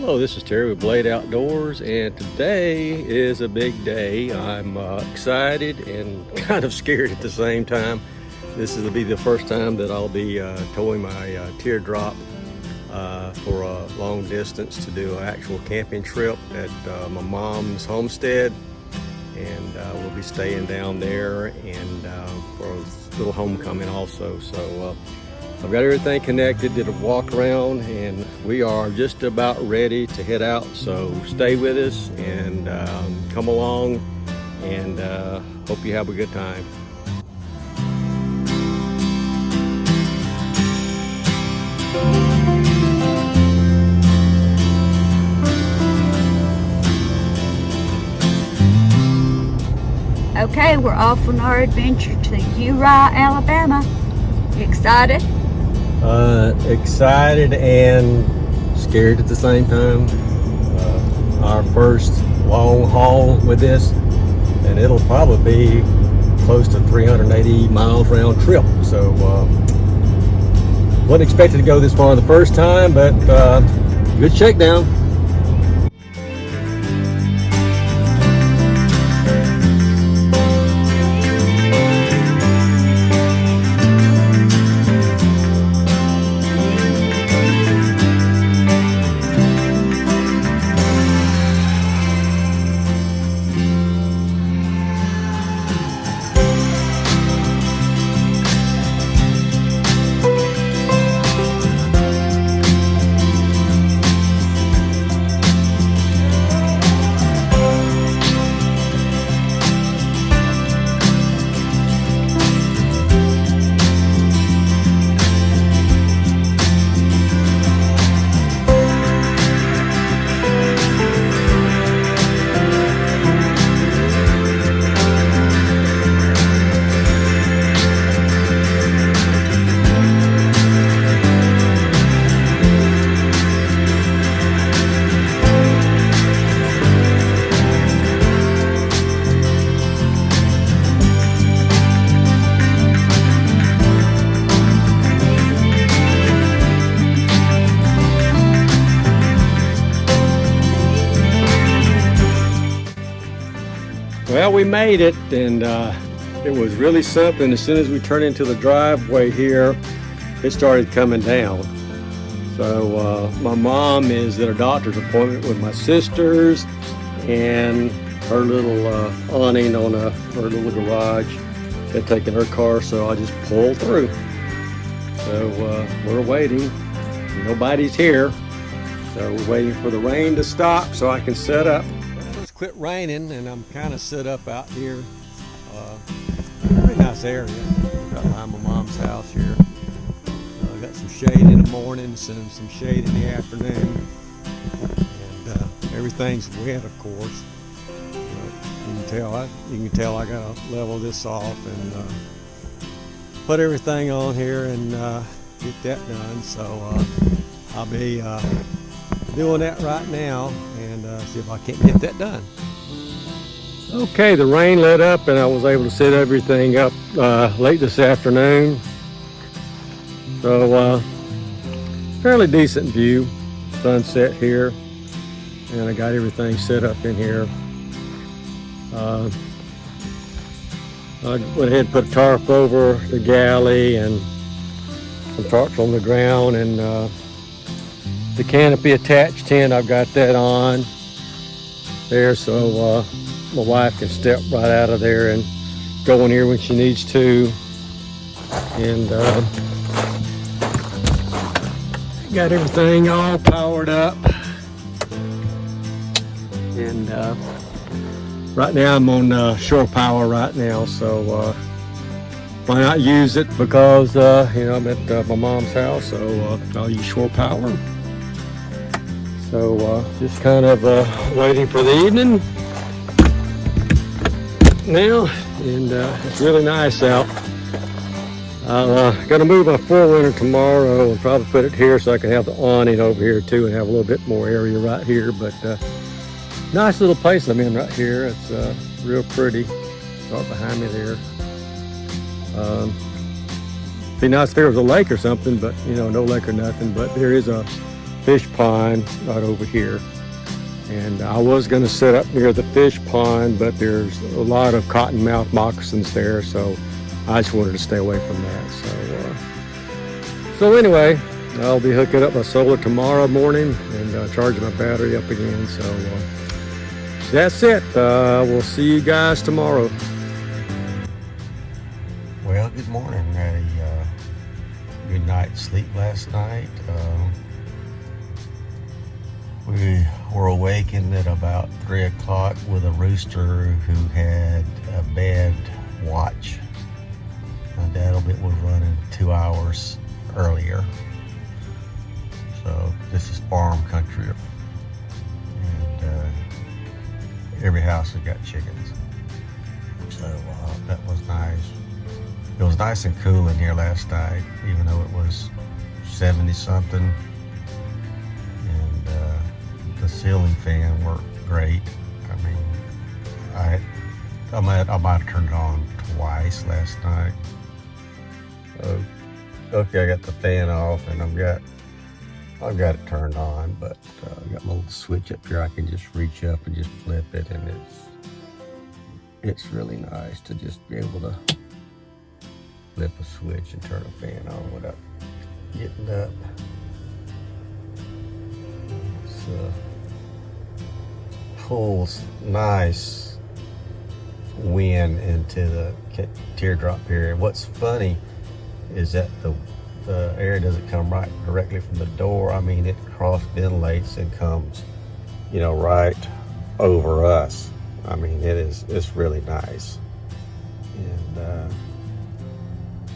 Hello, this is Terry with Blade Outdoors, and today is a big day. I'm excited and kind of scared at the same time. This will be the first time that I'll be towing my teardrop for a long distance to do an actual camping trip at my mom's homestead, and we'll be staying down there and for a little homecoming also. So I've got everything connected, did a walk around, and we are just about ready to head out. So stay with us and come along, and hope you have a good time. Okay, we're off on our adventure to Uriah, Alabama. You excited? Excited and scared at the same time. Our first long haul with this, and it'll probably be close to 380 miles round trip. So wasn't expected to go this far the first time, but good shakedown. Well, we made it, and it was really something. As soon as we turned into the driveway here, it started coming down. So my mom is at a doctor's appointment with my sisters, and her little awning on her little garage had taken her car, so I just pulled through. So we're waiting. Nobody's here, so we're waiting for the rain to stop so I can set up. It's quit raining, and I'm kind of set up out here. Very nice area right behind my mom's house here. Got some shade in the mornings and some shade in the afternoon, and everything's wet, of course. You can tell I gotta level this off and put everything on here and get that done. So I'll be doing that right now and see if I can't get that done. Okay, the rain let up and I was able to set everything up late this afternoon. So fairly decent view, sunset here, and I got everything set up in here. I went ahead and put a tarp over the galley and some tarps on the ground, and the canopy attached tent, I've got that on there, so my wife can step right out of there and go in here when she needs to. And got everything all powered up, and right now I'm on shore power right now, so why not use it, because you know, I'm at my mom's house, so I'll use shore power. So just kind of waiting for the evening now, and it's really nice out. I'm gonna move my forerunner tomorrow and probably put it here so I can have the awning over here too and have a little bit more area right here. But nice little place I'm in right here. It's real pretty. Right behind me there. Be nice if there was a lake or something, but you know, no lake or nothing. But there is a fish pond right over here. And I was going to set up near the fish pond, but there's a lot of cottonmouth moccasins there, so I just wanted to stay away from that. So anyway, I'll be hooking up my solar tomorrow morning and charging my battery up again. So that's it. We'll see you guys tomorrow. Well, good morning. Had a good night's sleep last night. We were awakened at about 3 o'clock with a rooster who had a bad watch. My dad was running 2 hours earlier. So this is farm country, and every house has got chickens. So that was nice. It was nice and cool in here last night, even though it was 70 something. And the ceiling fan worked great. I mean, I might have turned it on twice last night. Okay, I got the fan off and I've got it turned on, but I got my little switch up here. I can just reach up and just flip it, and it's really nice to just be able to flip a switch and turn a fan on without getting up. Pulls nice wind into the teardrop area. What's funny is that the air doesn't come right directly from the door. I mean, it cross ventilates and comes, right over us. I mean, it's really nice. And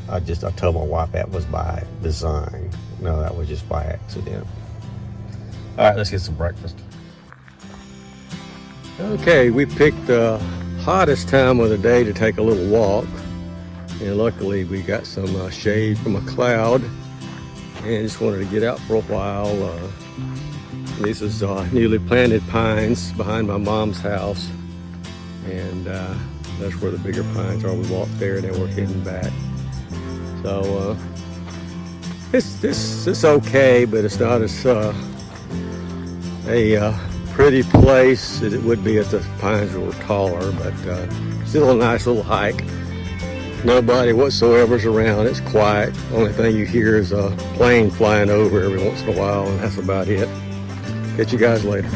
I told my wife that was by design. No, that was just by accident. All right, let's get some breakfast. Okay, we picked the hottest time of the day to take a little walk. And luckily we got some shade from a cloud, and just wanted to get out for a while. This is newly planted pines behind my mom's house, and that's where the bigger pines are. We walked there and then we're heading back. So it's okay, but it's not as a pretty place as it would be if the pines were taller, but still a nice little hike. Nobody whatsoever is around. It's quiet. Only thing you hear is a plane flying over every once in a while, and that's about it. Catch you guys later.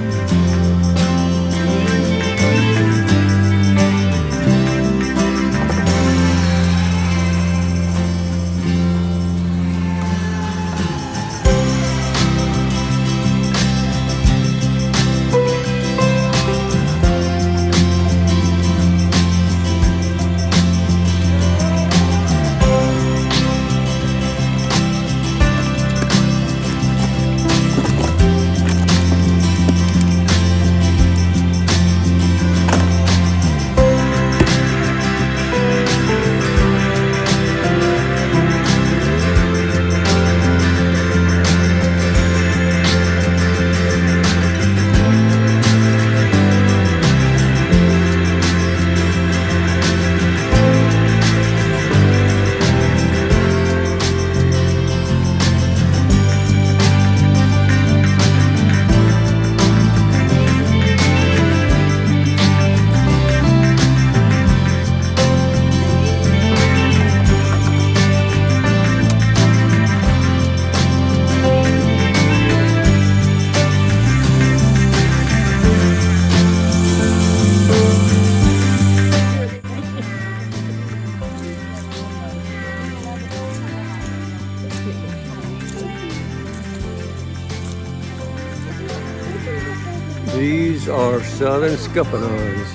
These are southern scuppernons.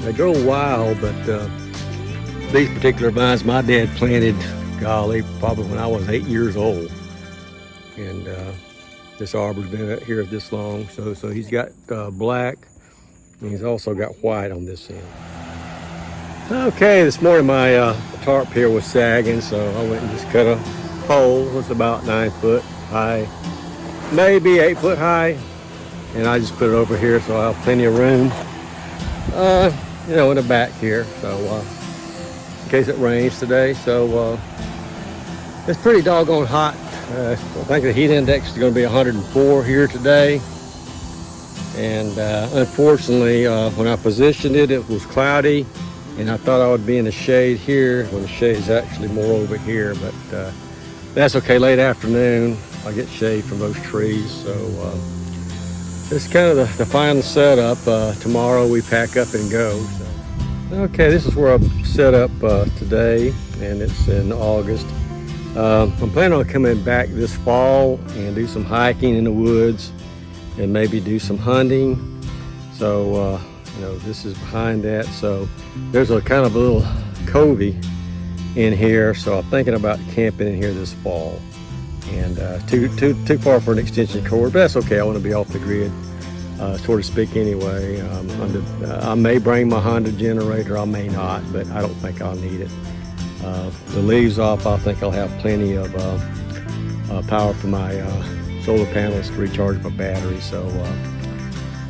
They grow wild, but these particular vines my dad planted, golly, probably when I was 8 years old. And this arbor's been out here this long, so he's got black, and he's also got white on this end. Okay, this morning my tarp here was sagging, so I went and just cut a pole. It was about 9 foot high, maybe 8 foot high. And I just put it over here so I'll have plenty of room, in the back here. So in case it rains today. So it's pretty doggone hot I think the heat index is going to be 104 here today. And unfortunately, when I positioned it, it was cloudy, and I thought I would be in the shade here when the shade is actually more over here. But that's okay. Late afternoon, I get shade from those trees. So it's kind of the final setup. Tomorrow we pack up and go. So. Okay, this is where I'm set up today, and it's in August. I'm planning on coming back this fall and do some hiking in the woods and maybe do some hunting. So you know, this is behind that. So there's a kind of a little covey in here. So I'm thinking about camping in here this fall. And too far for an extension cord, but that's okay. I want to be off the grid, so to speak. Anyway, I may bring my Honda generator. I may not, but I don't think I'll need it. The leaves off, I think I'll have plenty of power for my solar panels to recharge my battery, so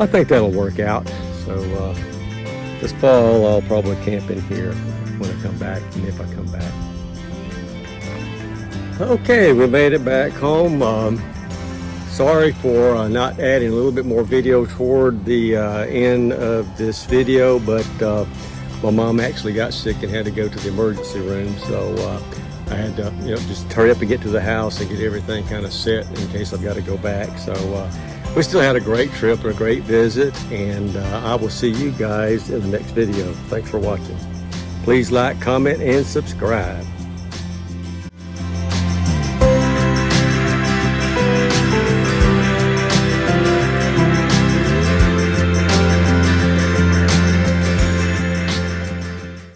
I think that'll work out. So this fall I'll probably camp in here when I come back, and if I come back. Okay, we made it back home. Sorry for not adding a little bit more video toward the end of this video, but my mom actually got sick and had to go to the emergency room, so I had to, you know, just hurry up and get to the house and get everything kind of set in case I've got to go back. So we still had a great trip and a great visit, and I will see you guys in the next video. Thanks for watching. Please like, comment, and subscribe.